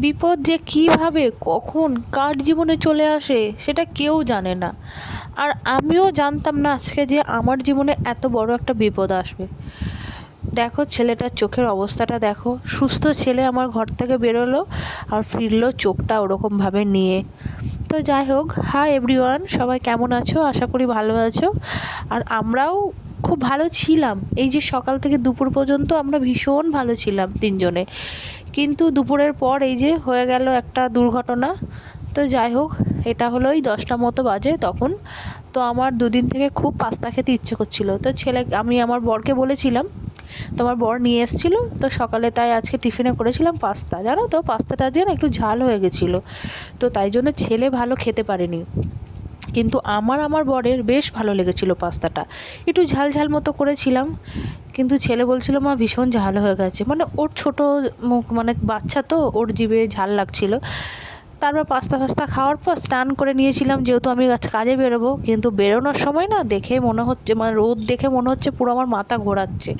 বিপদ যে কীভাবে কখন কার জীবনে চলে আসে সেটা কেউ জানে না। আর আমিও জানতাম না আজকে যে আমার জীবনে এত বড় একটা বিপদ আসবে। দেখো ছেলেটার চোখের অবস্থাটা দেখো, সুস্থ ছেলে আমার ঘর থেকে বেরোলো আর ফিরলো চোখটা ওরকমভাবে নিয়ে। তো যাই হোক, হাই এভরিওয়ান, সবাই কেমন আছো? আশা করি ভালো আছো। আর আমরাও খুব ভালো ছিলাম। এই যে সকাল থেকে দুপুর পর্যন্ত আমরা ভীষণ ভালো ছিলাম তিনজনে, কিন্তু দুপুরের পর এই যে হয়ে গেল একটা দুর্ঘটনা। তো যাই হোক, এটা হলো ওই 10টা মতো বাজে তখন। তো আমার দুদিন থেকে খুব পাস্তা খেতে ইচ্ছে করছিল। তো আমি আমার বরকে বলেছিলাম, তোমার বর নিয়ে এসেছিলো তো সকালে, তাই আজকে টিফিনে করেছিলাম পাস্তা। জানো তো পাস্তাটা যেন একটু ঝাল হয়ে গেছিলো, তো তাই জন্য ছেলে ভালো খেতে পারেনি। কিন্তু আমার বরের বেশ ভালো লেগেছিল পাস্তাটা, একটু ঝাল ঝাল মতো করেছিলাম। কিন্তু ছেলে বলছিল মা ভীষণ ঝাল হয়ে গেছে, মানে ওর ছোট মুখ, মানে বাচ্চা তো, ওর জিভে ঝাল লাগছিল। তারপর পাস্তা খাওয়ার পর স্নান করে নিয়েছিলাম, যেহেতু আমি কাজে বেরোবো। কিন্তু বেরোনোর সময় না দেখে মনে হচ্ছে, মানে রোদ দেখে মনে হচ্ছে পুরো আমার মাথা ঘোরাচ্ছে।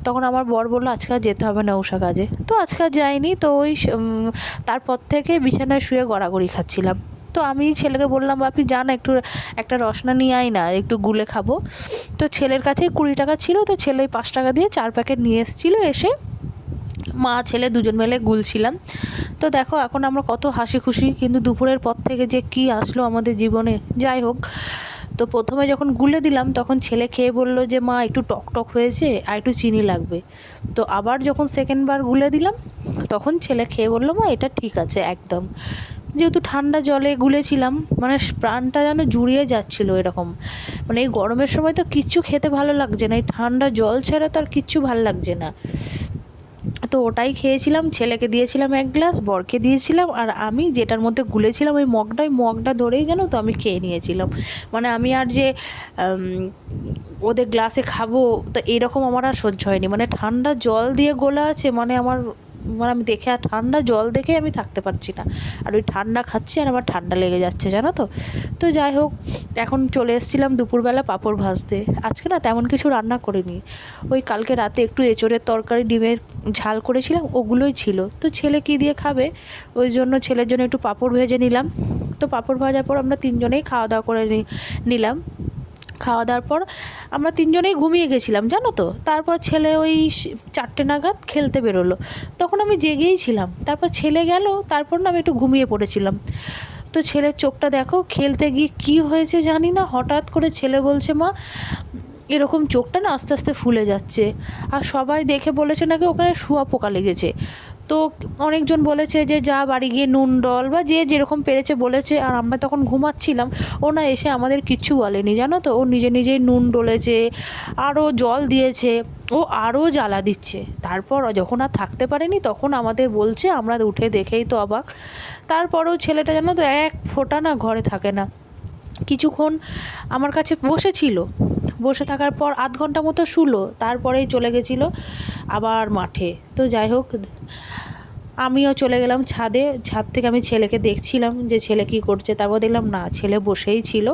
তখন আমার বর বললো আজকে আর যেতে হবে না উষা কাজে। তো আজকে আর যাইনি। তো ওই তারপর থেকে বিছানায় শুয়ে গড়াগড়ি খাচ্ছিলাম। তো আমি ছেলেকে বললাম, বাপি যা না, একটু একটা রসনা নিয়ে আয় না, একটু গুলে খাবো। তো ছেলের কাছে 20 টাকা ছিল, তো ছেলে 5 টাকা দিয়ে 4 প্যাকেট নিয়ে এসেছিলো। এসে মা ছেলে দুজন মিলে গুলছিলাম। তো দেখো এখন আমরা কত হাসি খুশি, কিন্তু দুপুরের পর থেকে যে কি আসলো আমাদের জীবনে। যাই হোক, তো প্রথমে যখন গুলে দিলাম তখন ছেলে খেয়ে বলল যে মা একটু টক টক হয়েছে, আর একটু চিনি লাগবে। তো আবার যখন সেকেন্ডবার গুলে দিলাম তখন ছেলে খেয়ে বলল মা এটা ঠিক আছে একদম। যেহেতু ঠান্ডা জলে গুলেছিলাম, মানে প্রাণটা যেন জুড়িয়ে যাচ্ছিল এরকম। মানে এই গরমের সময় তো কিচ্ছু খেতে ভালো লাগছে না, এই ঠান্ডা জল ছাড়া তো আর কিচ্ছু ভালো লাগছে না। তো ওটাই খেয়েছিলাম, ছেলেকে দিয়েছিলাম 1 গ্লাস, বরকে দিয়েছিলাম, আর আমি যেটার মধ্যে গুলেছিলাম ওই মগটা ধরেই জানো তো আমি খেয়ে নিয়েছিলাম। মানে আমি আর যে ওদের গ্লাসে খাবো, তো এরকম আমার আর সহ্য হয়নি। মানে ঠান্ডা জল দিয়ে গোলা আছে, মানে আমি দেখে, আর ঠান্ডা জল দেখে আমি থাকতে পারছি না। আর ওই ঠান্ডা খাচ্ছি আর আমার ঠান্ডা লেগে যাচ্ছে, জানো তো। তো যাই হোক, এখন চলে এসেছিলাম দুপুরবেলা পাঁপড় ভাজতে। আজকে না তেমন কিছু রান্না করিনি, ওই কালকে রাতে একটু এঁচোড়ের তরকারি ডিমের ঝাল করেছিলাম, ওগুলোই ছিল। তো ছেলে কী দিয়ে খাবে, ওই জন্য ছেলের জন্য একটু পাঁপড় ভেজে নিলাম। তো পাঁপড় ভাজার পর আমরা তিনজনেই খাওয়া দাওয়া করে নিলাম। খাওয়া দাওয়ার পর আমরা তিনজনেই ঘুমিয়ে গেছিলাম, জানো তো। তারপর ছেলে ওই 4টে নাগাদ খেলতে বেরোলো, তখন আমি জেগেই ছিলাম। তারপর ছেলে গেল, তারপর না আমি একটু ঘুমিয়ে পড়েছিলাম। তো ছেলের চোখটা দেখো, খেলতে গিয়ে কী হয়েছে জানি না, হঠাৎ করে ছেলে বলছে মা এরকম চোখটা না আস্তে আস্তে ফুলে যাচ্ছে। আর সবাই দেখে বলেছে নাকি ওখানে শুঁয়াপোকা লেগেছে। তো অনেকজন বলেছে যে যা বাড়ি গিয়ে নুন ডল বা যে যেরকম পেরেছে বলেছে। আর আমরা তখন ঘুমাচ্ছিলাম, ও না এসে আমাদের কিচ্ছু বলেনি, জানো তো। ও নিজেই নুন ডলেছে, আরও জল দিয়েছে, ও আরও জ্বালা দিচ্ছে। তারপর যখন আর থাকতে পারেনি তখন আমাদের বলছে, আমরা উঠে দেখেই তো অবাক। তারপরেও ছেলেটা জানো তো এক ফোঁটা না ঘরে থাকে না। কিছুক্ষণ আমার কাছে বসেছিল, বসে থাকার পর আধ ঘন্টা মতো শুলো, তারপরেই চলে গেছিলো আবার মাঠে। তো যাই হোক, আমিও চলে গেলাম ছাদে। ছাদ থেকে আমি ছেলেকে দেখছিলাম যে ছেলে কী করছে। তারপর দেখলাম না, ছেলে বসেই ছিল।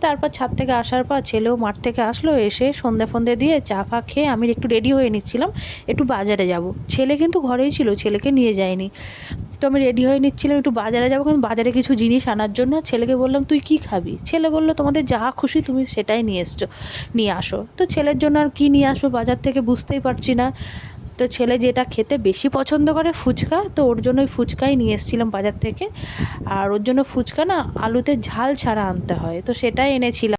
তারপর ছাদ থেকে আসার পর ছেলেও মাঠ থেকে আসলো, এসে সন্ধে দিয়ে চা ফা খেয়ে আমি একটু রেডি হয়ে নিচ্ছিলাম, একটু বাজারে যাব। ছেলে কিন্তু ঘরেই ছিল, ছেলেকে নিয়ে যায়নি। তো আমি রেডি হয়ে নিচ্ছিলাম, একটু বাজারে যাবো, কিন্তু বাজারে কিছু জিনিস আনার জন্য। ছেলেকে বললাম তুই কী খাবি? ছেলে বললো তোমাদের যা খুশি তুমি সেটাই নিয়ে আসো। তো ছেলের জন্য আর কী নিয়ে আসবো বাজার থেকে বুঝতেই পারছি না। তো ছেলে যেটা খেতে বেশি পছন্দ করে ফুচকা, তো ওর জন্য ওই ফুচকাই নিয়ে এসেছিলাম বাজার থেকে। আর ওর জন্য ফুচকা না আলুতে ঝাল ছাড়া আনতে হয়, তো সেটাই এনেছিলাম।